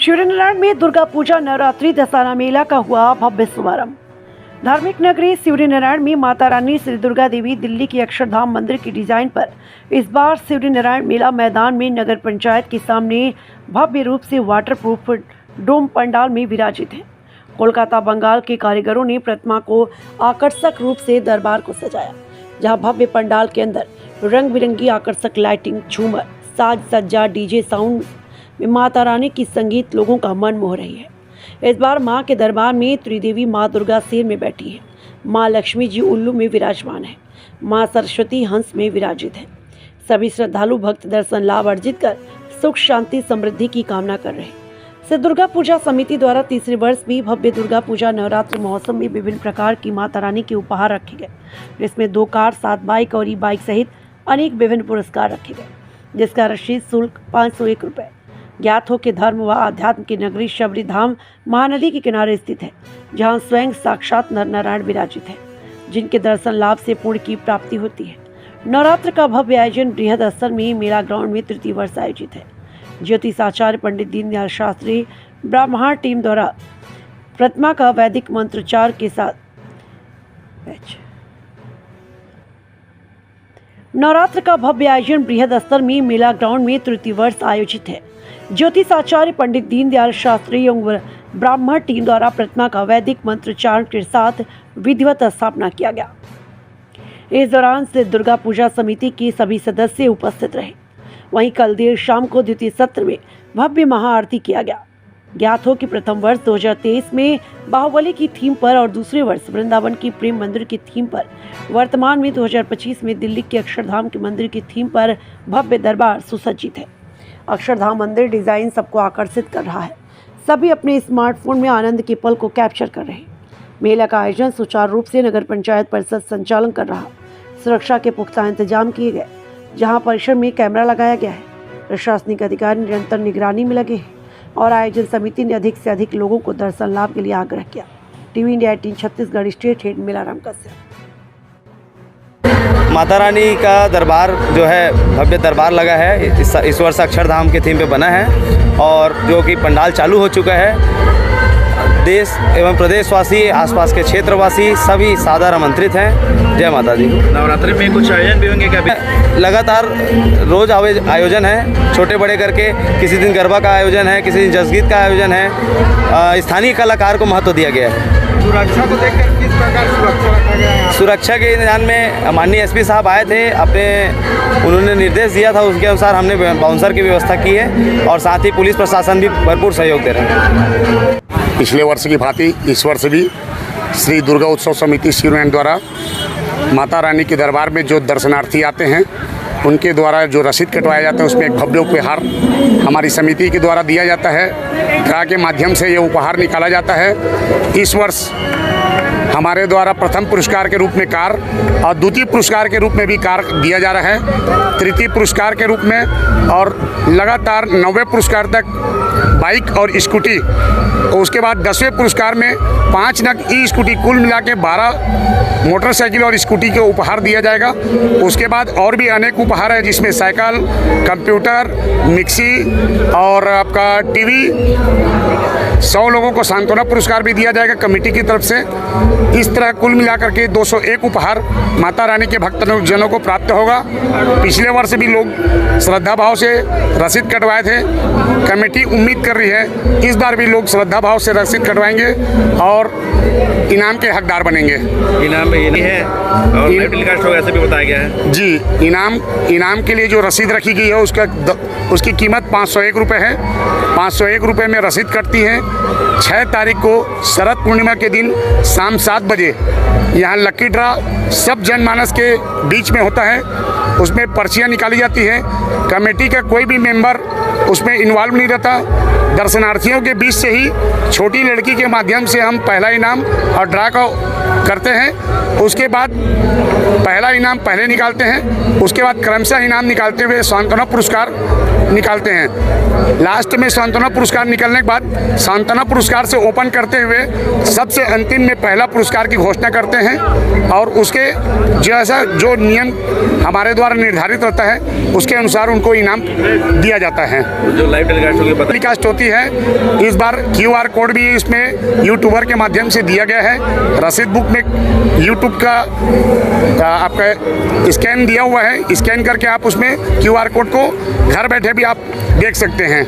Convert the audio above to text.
शिवरीनारायण में दुर्गा पूजा नवरात्रि दशहरा मेला का हुआ भव्य शुभारंभ। धार्मिक नगरी शिवरीनारायण में माता रानी श्री दुर्गा देवी दिल्ली की अक्षरधाम मंदिर की डिजाइन पर इस बार शिवरीनारायण मेला मैदान में नगर पंचायत के सामने भव्य रूप से वाटरप्रूफ डोम पंडाल में विराजित है। कोलकाता बंगाल के कारीगरों ने प्रतिमा को आकर्षक रूप से दरबार को सजाया, जहां भव्य पंडाल के अंदर रंग बिरंगी आकर्षक लाइटिंग, झूमर, साज सज्जा, डीजे साउंड में माता रानी की संगीत लोगों का मन मोह रही है। इस बार मां के दरबार में त्रिदेवी मां दुर्गा शेर में बैठी है, मां लक्ष्मी जी उल्लू में विराजमान है, मां सरस्वती हंस में विराजित है। सभी श्रद्धालु भक्त दर्शन लाभ अर्जित कर सुख शांति समृद्धि की कामना कर रहे हैं। श्री दुर्गा पूजा समिति द्वारा तीसरे वर्ष भी भव्य दुर्गा पूजा नवरात्र महोत्सव में विभिन्न प्रकार की माता रानी के उपहार रखे गए, जिसमें 2 कार, 7 बाइक और ई-बाइक सहित अनेक विभिन्न पुरस्कार रखे गए, जिसका रसीद शुल्क 501 रुपये। ज्ञात हो कि धर्म व आध्यात्म की नगरी शबरी धाम महानदी के किनारे स्थित है, जहां स्वयं साक्षात नर नारायण विराजित है, जिनके दर्शन लाभ से पुण्य की प्राप्ति होती है। नवरात्र का भव्य आयोजन बृहद स्तर में मेला ग्राउंड में तृतीय वर्ष आयोजित है। ज्योतिष आचार्य पंडित दीनदयाल शास्त्री ब्राह्मण टीम द्वारा प्रतिमा का वैदिक मंत्रोच्चार के साथ नवरात्र का भव्य आयोजन बृहद स्तर में मेला ग्राउंड में तृतीय वर्ष आयोजित है। ज्योतिष आचार्य पंडित दीनदयाल शास्त्री एवं ब्राह्मण टीम द्वारा प्रतिमा का वैदिक मंत्रोच्चारण के साथ विधिवत स्थापना किया गया। इस दौरान श्री दुर्गा पूजा समिति के सभी सदस्य उपस्थित रहे। वहीं कल देर शाम को द्वितीय सत्र में भव्य महाआरती किया गया। ज्ञात हो कि प्रथम वर्ष 2023 में बाहुबली की थीम पर और दूसरे वर्ष वृंदावन की प्रेम मंदिर की थीम पर, वर्तमान में 2025 में दिल्ली के अक्षरधाम के मंदिर की थीम पर भव्य दरबार सुसज्जित है। अक्षरधाम मंदिर डिजाइन सबको आकर्षित कर रहा है। सभी अपने स्मार्टफोन में आनंद के पल को कैप्चर कर रहे हैं। मेला का आयोजन सुचारू रूप से नगर पंचायत परिषद संचालन कर रहा। सुरक्षा के पुख्ता इंतजाम किए गए, जहां परिसर में कैमरा लगाया गया है। प्रशासनिक अधिकारी निरंतर निगरानी में लगे हैं और आयोजन समिति ने अधिक से अधिक लोगों को दर्शन लाभ के लिए आग्रह किया। TV India 18 Chhattisgarh state head Melaram Kashyap. Mata Rani का दरबार जो है भव्य दरबार लगा है, इस वर्ष अक्षरधाम के थीम पे बना है और जो कि पंडाल चालू हो चुका है। देश एवं प्रदेशवासी, आसपास के क्षेत्रवासी सभी सादर आमंत्रित हैं। जय माता दी। नवरात्रि में कुछ आयोजन भी होंगे क्या? लगातार रोज आयोजन है, छोटे बड़े करके। किसी दिन गरबा का आयोजन है, किसी दिन जसगीत का आयोजन है। स्थानीय कलाकार को महत्व दिया गया है। सुरक्षा को देखकर किस प्रकार सुरक्षा रखा गया है? सुरक्षा के इंतजाम में माननीय एसपी साहब आए थे, उन्होंने निर्देश दिया था, उसके अनुसार हमने बाउंसर की व्यवस्था की है और साथ ही पुलिस प्रशासन भी भरपूर सहयोग दे रहे हैं। पिछले वर्ष की भांति इस वर्ष भी श्री दुर्गा उत्सव समिति शिवरीनारायण द्वारा माता रानी के दरबार में जो दर्शनार्थी आते हैं उनके द्वारा जो रसीद कटवाया जाता है, उसमें एक भव्य उपहार हमारी समिति के द्वारा दिया जाता है। ड्रा के माध्यम से ये उपहार निकाला जाता है। इस वर्ष हमारे द्वारा प्रथम पुरस्कार के रूप में कार और द्वितीय पुरस्कार के रूप में भी कार दिया जा रहा है। तृतीय पुरस्कार के रूप में और लगातार 90वें पुरस्कार तक बाइक और स्कूटी, और उसके बाद 10वें पुरस्कार में 5 नग ई स्कूटी, कुल मिला के 12 मोटरसाइकिल और स्कूटी के उपहार दिया जाएगा। उसके बाद और भी अनेक उपहार है, जिसमें साइकिल, कंप्यूटर, मिक्सी और आपका टीवी। 100 लोगों को सांत्वना पुरस्कार भी दिया जाएगा कमेटी की तरफ से। इस तरह कुल मिलाकर के 201 उपहार माता रानी के भक्तजनों को प्राप्त होगा। पिछले वर्ष भी लोग श्रद्धा भाव से रसीद कटवाए थे। कमेटी उम्मीद कर रही है इस बार भी लोग श्रद्धा भाव से रसीद कटवाएंगे और इनाम के हकदार बनेंगे। इनाम ये है और लाइव टेलीकास्ट होगा, ऐसे भी बताया गया है जी। इनाम के लिए जो रसीद रखी गई है उसकी कीमत 501 रुपये है। 501 रुपये में रसीद कटती है। 6 तारीख को शरद पूर्णिमा के दिन शाम 7 बजे यहाँ लकी ड्रा सब जनमानस के बीच में होता है। उसमें पर्चियाँ निकाली जाती है। कमेटी का कोई भी मेंबर उसमें इन्वॉल्व नहीं रहता। दर्शनार्थियों के बीच से ही छोटी लड़की के माध्यम से हम पहला इनाम और ड्रा का करते हैं। उसके बाद पहला इनाम पहले निकालते हैं, उसके बाद क्रमशः इनाम निकालते हुए सांत्वना पुरस्कार निकालते हैं। लास्ट में सांत्वना पुरस्कार निकलने के बाद सांत्वना पुरस्कार से ओपन करते हुए सबसे अंतिम में पहला पुरस्कार की घोषणा करते हैं और उसके जैसा जो नियम हमारे द्वारा निर्धारित रहता है उसके अनुसार उनको इनाम दिया जाता है। जो लाइव टेलीकास्ट होगी बताइए। टेलीकास्ट होती है। इस बार QR कोड भी इसमें यूट्यूबर के माध्यम से दिया गया है। रसीद बुक में यूट्यूब का आपका स्कैन दिया हुआ है। स्कैन करके आप उसमें QR कोड को घर बैठे भी आप देख सकते हैं।